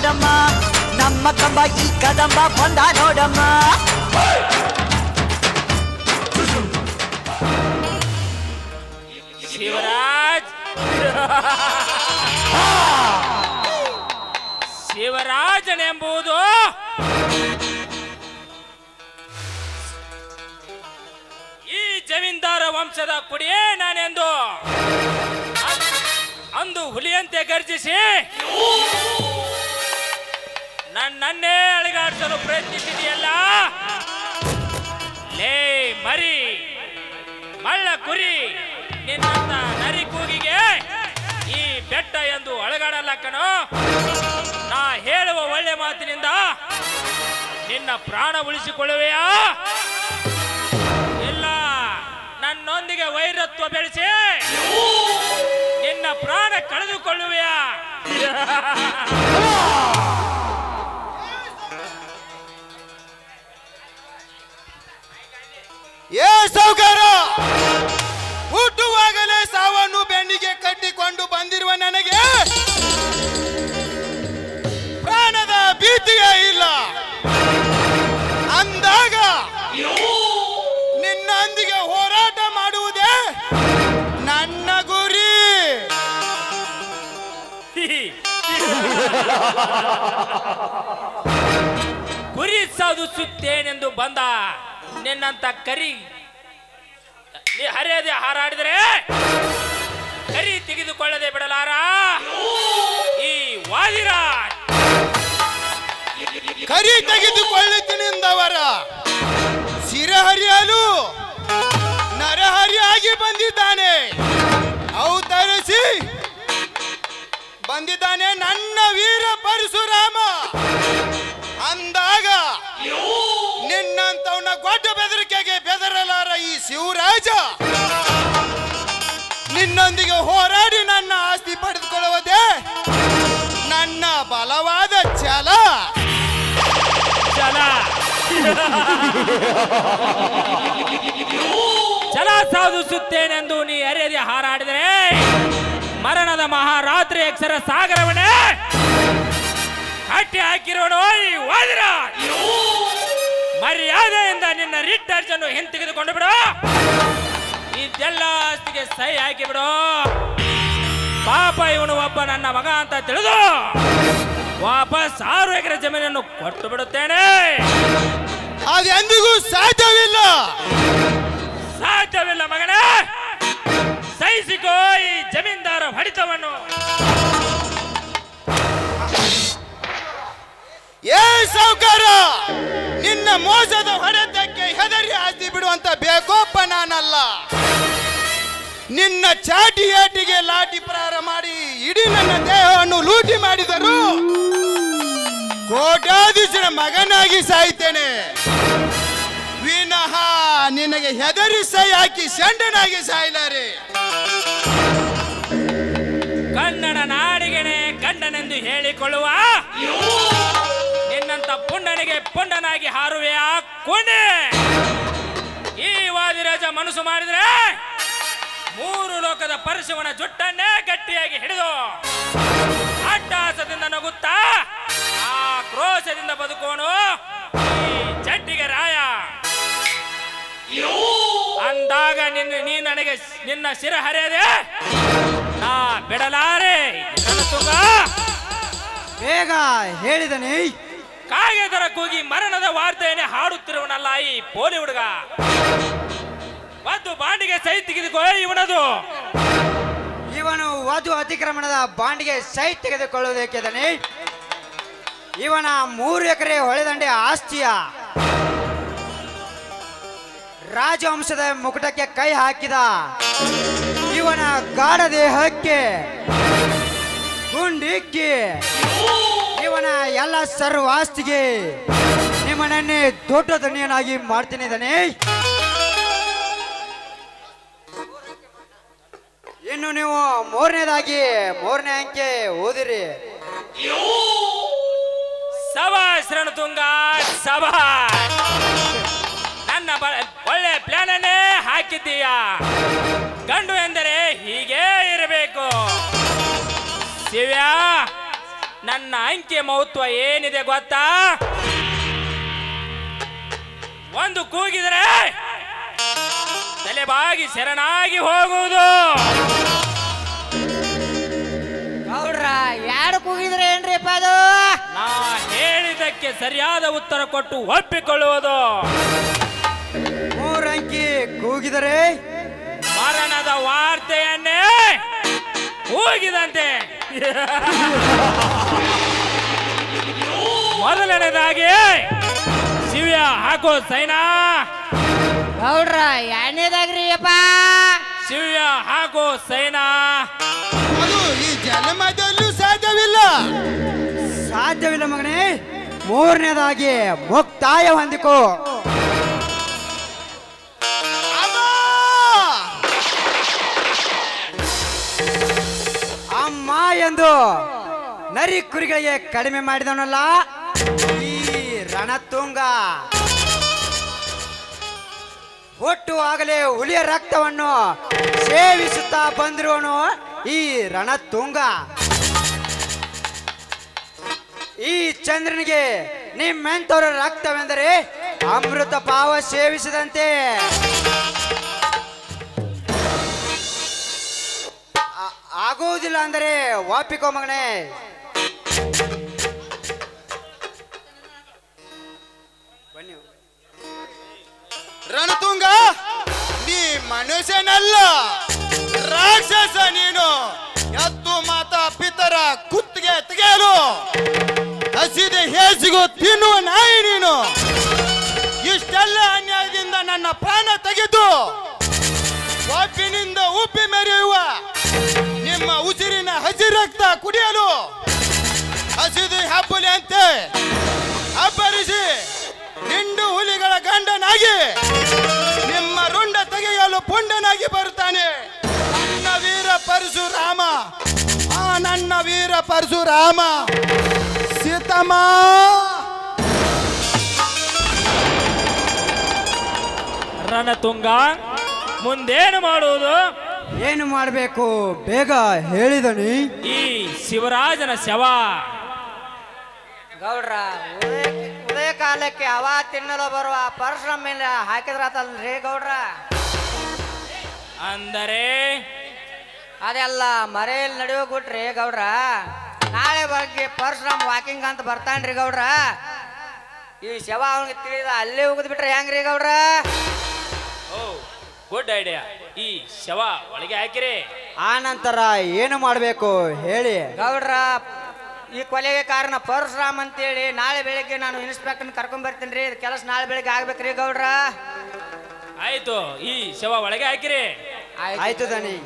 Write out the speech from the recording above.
ನೋಡಮ್ಮ ನಮ್ಮ ಕಂಬ ಈ ಕದಂಬ ಬಂದ ನೋಡಮ್ಮ. ಶಿವರಾಜ್ ಶಿವರಾಜನೆಂಬುದು ಈ ಜಮೀನ್ದಾರ ವಂಶದ ಕುಡಿಯೇ ನಾನೆಂದು ಅಂದು ಹುಲಿಯಂತೆ ಗರ್ಜಿಸಿ ನನ್ನನ್ನೇ ಅಳಿಗಾಡಿಸಲು ಪ್ರಯತ್ನಿಸಿದೆಯಲ್ಲ. ಲೇ ಮರಿ ಮಳ್ಳ ಕುರಿ, ನಿನ್ನಂತ ನರಿ ಕೂಗಿಗೆ ಈ ಬೆಟ್ಟ ಎಂದು ಅಳಗಾಡಲ್ಲ ಕಣೋ. ನಾ ಹೇಳುವ ಒಳ್ಳೆ ಮಾತಿನಿಂದ ನಿನ್ನ ಪ್ರಾಣ ಉಳಿಸಿಕೊಳ್ಳುವೆಯಾ, ಇಲ್ಲ ನನ್ನೊಂದಿಗೆ ವೈರತ್ವ ಬೆಳೆಸಿ ನಿನ್ನ ಪ್ರಾಣ ಕಳೆದುಕೊಳ್ಳುವೆಯಾ? ಏ ಸೌಕರ, ಹುಟ್ಟುವಾಗಲೇ ಸಾವನ್ನು ಬೆನ್ನಿಗೆ ಕಟ್ಟಿಕೊಂಡು ಬಂದಿರುವ ನನಗೆ ಪ್ರಾಣದ ಭೀತಿಯೇ ಇಲ್ಲ ಅಂದಾಗ ನಿನ್ನೊಂದಿಗೆ ಹೋರಾಟ ಮಾಡುವುದೇ ನನ್ನ ಗುರಿ. ಗುರಿ ಸಾಧಿಸುತ್ತೇನೆಂದು ಬಂದ ನಿನ್ನಂತ ಕರಿ ನೀ ಹರಿಯದೆ ಹಾರಾಡಿದರೆ ಕರಿ ತೆಗೆದುಕೊಳ್ಳದೆ ಬಿಡಲಾರ ಈ ವಾದಿರಾಜ್. ಕರಿ ತೆಗೆದುಕೊಳ್ಳುತ್ತಿನಿಂದವರ ಸಿರಹರಿಯಲು ನರಹರಿಯಾಗಿ ಬಂದಿದ್ದಾನೆ, ಅವತರಿಸಿ ಬಂದಿದ್ದಾನೆ ನನ್ನ ವೀರ ಪರಶುರಾಮ ಅಂದಾಗ ನಿನ್ನಂತವನ ಗೊಡ್ಡ ಬೆದರಿಕೆಗೆ ಬೆದರಲಾರ ಈ ಶಿವರಾಜ ನಿನ್ನೊಂದಿಗೆ ಹೋರಾಡಿ ನನ್ನ ಆಸ್ತಿ ಪಡೆದುಕೊಳ್ಳುವುದೇ ನನ್ನ ಬಲವಾದ ಛಲ. ಛಲ ಸಾಧಿಸುತ್ತೇನೆಂದು ನೀ ಅರೆಯದೆ ಹಾರಾಡಿದರೆ ಮರಣದ ಮಹಾರಾತ್ರಿ ಅಕ್ಷರ ಸಾಗರವನ್ನೇ ಕಟ್ಟಿ ಹಾಕಿರೋಣ ಈ ವಾದಿರಾಜ್. ಮರ್ಯಾದೆಯಿಂದ ನಿನ್ನ ರಿಟ್ಟರ್ಜನ್ನು ಹಿಂತೆಗೆದುಕೊಂಡು ಬಿಡು, ಇದೆಲ್ಲ ಆಸ್ತಿಗೆ ಸಹಿ ಹಾಕಿ ಬಿಡು. ಪಾಪ ಇವನು ಒಬ್ಬ ನನ್ನ ಮಗ ಅಂತ ತಿಳಿದು ವಾಪಸ್ 6 ಎಕರೆ ಜಮೀನನ್ನು ಕೊಟ್ಟು ಬಿಡುತ್ತೇನೆ. ಅದೆಂದಿಗೂ ಸಾಧ್ಯವಿಲ್ಲ. ಸಾಧ್ಯವಿಲ್ಲ ಮಗನೇ, ಸಹಿಸಿಕೋ ಈ ಜಮೀನ್ದಾರ ಹೊಡಿತವನ್ನು. ಏ ಸಾವುಕಾರ, ನಿನ್ನ ಮೋಸದ ಹೊಡೆತಕ್ಕೆ ಹೆದರಿ ಆಸ್ತಿ ಬಿಡುವಂತ ಬೇಕೋಪ್ಪ ನಾನಲ್ಲ. ನಿನ್ನ ಚಾಟಿ ಏಟಿಗೆ ಲಾಠಿ ಪ್ರಹಾರ ಮಾಡಿ ಇಡೀ ನನ್ನ ದೇಹವನ್ನು ಲೂಟಿ ಮಾಡಿದರು ಕೋಟ್ಯಾಧೀಶರ ಮಗನಾಗಿ ಸಾಯ್ತೇನೆ ವಿನಃ ನಿನಗೆ ಹೆದರಿ ಸೈ ಹಾಕಿ ಶಂಡನಾಗಿ ಸಾಯಲಾರೆ. ಕನ್ನಡ ನಾಡಿಗೆನೆ ಗಂಡನೆಂದು ಹೇಳಿಕೊಳ್ಳುವ ನಿನ್ನಂತ ಪುಂಡನಿಗೆ ಪುಂಡನಾಗಿ ಹಾರುವೆಯ ಕೊನೆ. ಈ ವಾದಿರಾಜ ಮನಸ್ಸು ಮಾಡಿದ್ರೆ 3 ಲೋಕದ ಪರಶುವನ ಜುಟ್ಟನ್ನೇ ಗಟ್ಟಿಯಾಗಿ ಹಿಡಿದು ಅಟ್ಟಹಾಸದಿಂದ ನಗುತ್ತಾ ಆಕ್ರೋಶದಿಂದ ಬದುಕೋನು ಈ ಜಟ್ಟಿಗೆ ರಾಯ ಅಂದಾಗ ನೀ ನನಗೆ ನಿನ್ನ ಶಿರ ಹರಿಯದೆ ನಾ ಬಿಡಲಾರೆ. ತುಂಗ ಬೇಗ ಹೇಳಿದನೆ. ಕಾಗೆ ತರ ಕೂಗಿ ಮರಣದ ವಾರ್ತೆಯನ್ನೇ ಹಾಡುತ್ತಿರುವನಲ್ಲ ಈ ಪೋಲಿ ಹುಡುಗ. ವಧು ಬಾಂಡಿಗೆ ಸೈ ತೆಗೆದುಕೋ ಇವನದು. ಇವನು ವಧು ಅತಿಕ್ರಮಣದ ಬಾಂಡಿಗೆ ಸೈ ತೆಗೆದುಕೊಳ್ಳುವುದಕ್ಕಿದ್ದಾನೆ. ಇವನ 3 ಎಕರೆ ಹೊಳೆದಂಡೆ ಆಸ್ತಿಯ ರಾಜವಂಶದ ಮುಕುಟಕ್ಕೆ ಕೈ ಹಾಕಿದ ಇವನ ಗಾಢ ದೇಹಕ್ಕೆ ಗುಂಡಿಕ್ಕಿ ಇವನ ಎಲ್ಲ ಸರ್ವಾಸ್ತಿಗೆ ನಿಮ್ಮನನ್ನೇ ದೊಡ್ಡ ದಣಿಯನಾಗಿ ಮಾಡ್ತೀನಿ. ಇನ್ನು ನೀವು 3ನೇ ಅಂಕೆ ಓದಿರಿ. ಸಭಾಷ್ ರಣತುಂಗ ಸಭಾಷ್. ನನ್ನ ಒಳ್ಳೆ ಪ್ಲಾನ್ ಅನ್ನೇ ಹಾಕಿದ್ದೀಯ. ಗಂಡು ಎಂದರೆ ಹೀಗೆ ಇರಬೇಕು. ಶಿವ್ಯ, ನನ್ನ ಅಂಕೆ ಮಹತ್ವ ಏನಿದೆ ಗೊತ್ತಾ? ಒಂದು ಕೂಗಿದರೆ ತಲೆಬಾಗಿ ಶರಣಾಗಿ ಹೋಗುವುದು. ಗೌಡ್ರ ಯಾರು ಕೂಗಿದ್ರೆ ಏನ್ರಿಪ್ಪ ಅದು? ನಾ ಹೇಳಿದ್ದಕ್ಕೆ ಸರಿಯಾದ ಉತ್ತರ ಕೊಟ್ಟು ಒಪ್ಪಿಕೊಳ್ಳುವುದು. ಮೂರಂಕಿ ಕೂಗಿದರೆ ಮರಣದ ವಾರ್ತೆಯನ್ನೇ ಕೂಗಿದಂತೆ. ಮೊದಲನೇದಾಗಿ ಶಿವ್ಯ ಹಾಕೋ ಸೈನಾ. ಗೌಡ್ರ ಎರಡನೇದಾಗ್ರಿ ಅಪ್ಪ ಶಿವ್ಯ ಹಾಕೋ ಸೈನಾ. ಅದು ಈ ಜನ್ಮದಲ್ಲೂ ಸಾಧ್ಯವಿಲ್ಲ. ಸಾಧ್ಯವಿಲ್ಲ ಮಗನೇ. ಮೂರನೇದಾಗಿ ಮುಕ್ತಾಯ ಹೊಂದಿಕೋ. ಅಮ್ಮ! ಅಮ್ಮ ಎಂದು ನರಿ ಕುರಿಗಳಿಗೆ ಕಡಿಮೆ ಮಾಡಿದವನಲ್ಲ ಈ ರಣತುಂಗ. ಹುಟ್ಟುವಾಗಲೇ ಹುಲಿಯ ರಕ್ತವನ್ನು ಸೇವಿಸುತ್ತಾ ಬಂದಿರುವನು ಈ ರಣತುಂಗ. ಈ ಚಂದ್ರನಿಗೆ ನಿಮ್ಮೆಂಥವರ ರಕ್ತವೆಂದರೆ ಅಮೃತ ಪಾವ ಸೇವಿಸಿದಂತೆ. ಆಗುವುದಿಲ್ಲ ಅಂದರೆ ಒಪ್ಪಿಕೋ ಮಗನೇ. ಬನ್ನಿ. ರಣತುಂಗ, ನೀ ಮನುಷ್ಯನಲ್ಲ, ರಾಕ್ಷಸ ನೀನು. ಎತ್ತು ಮಾತಾ ಪಿತರ ಕುತ್ತಿಗೆ ತೆಗೆಯಲು ಹಸಿದೆ ಹೇಸಿಗೂ ತಿನ್ನುವ ನಾಯಿ ನೀನು. ಇಷ್ಟೆಲ್ಲ ಅನ್ಯಾಯದಿಂದ ನನ್ನ ಪ್ರಾಣ ತೆಗೆದು ಒಪ್ಪಿನಿಂದ ಉಪ್ಪಿ ಮೆರೆಯುವ ನಿಮ್ಮ ಉಸಿರಿನ ಹಸಿ ರಕ್ತ ಕುಡಿಯಲು ಹಸಿದು ಹಬ್ಬಲಿ ಅಂತೆ ಅಬ್ಬರಿಸಿ ಹಿಂಡು ಹುಲಿಗಳ ಗಂಡನಾಗಿ ನಿಮ್ಮ ರುಂಡ ತೆಗೆಯಲು ಪುಂಡನಾಗಿ ಬರುತ್ತಾನೆ ನನ್ನ ವೀರ ಪರಶುರಾಮ. ನನ್ನ ವೀರ ಪರಶುರಾಮ. ಸೀತಮ್ಮ, ರಣತುಂಗ, ಮುಂದೇನು ಮಾಡುವುದು? ಏನು ಮಾಡಬೇಕು ಬೇಗ ಹೇಳಿದನಿ. ಈ ಶಿವರಾಜನ ಶವ ಗೌಡ್ರ ಉದಯ ಕಾಲಕ್ಕೆ ಹವಾ ತಿನ್ನಲು ಬರುವ ಪರಶುರಾಮ ಮೇಲೆ ಹಾಕಿದ್ರಾತಲ್ರಿ ಗೌಡ್ರ. ಅಂದರೆ ಅದೆಲ್ಲ ಮರೆಯಲ್ಲಿ ನಡೆಯೋಗ್ಬಿಟ್ರಿ ಗೌಡ್ರ. ನಾಳೆ ಬಗ್ಗೆ ಪರಶುರಾಮ್ ವಾಕಿಂಗ್ ಅಂತ ಬರ್ತಾನ್ರಿ ಗೌಡ್ರ. ಈ ಶವ ಅವನಿಗೆ ತಿಳಿದ ಅಲ್ಲೇ ಹೋಗದ್ ಬಿಟ್ರೆ ಹೆಂಗ್ರಿ ಗೌಡ್ರ? ಓ, ಗುಡ್ ಐಡಿಯಾ. ಈ ಶವ ಒಳಗೆ ಹಾಕಿರಿ. ಆ ನಂತರ ಏನು ಮಾಡಬೇಕು ಹೇಳಿ. ಗೌಡ್ರ, ಈ ಕೊಲೆಗೆ ಕಾರಣ ಪರಶುರಾಮ್ ಅಂತೇಳಿ ನಾಳೆ ಬೆಳಿಗ್ಗೆ ನಾನು ಇನ್ಸ್ಪೆಕ್ಟರ್ ಕರ್ಕೊಂಡ್ ಬರ್ತೀನಿ ರೀ. ಕೆಲಸ ನಾಳೆ ಬೆಳಿಗ್ಗೆ ಆಗ್ಬೇಕ್ರಿ ಗೌಡ್ರ. ಆಯ್ತು, ಈ ಶವ ಒಳಗೆ ಹಾಕಿರಿ. ಆಯ್ತು ದನಿ.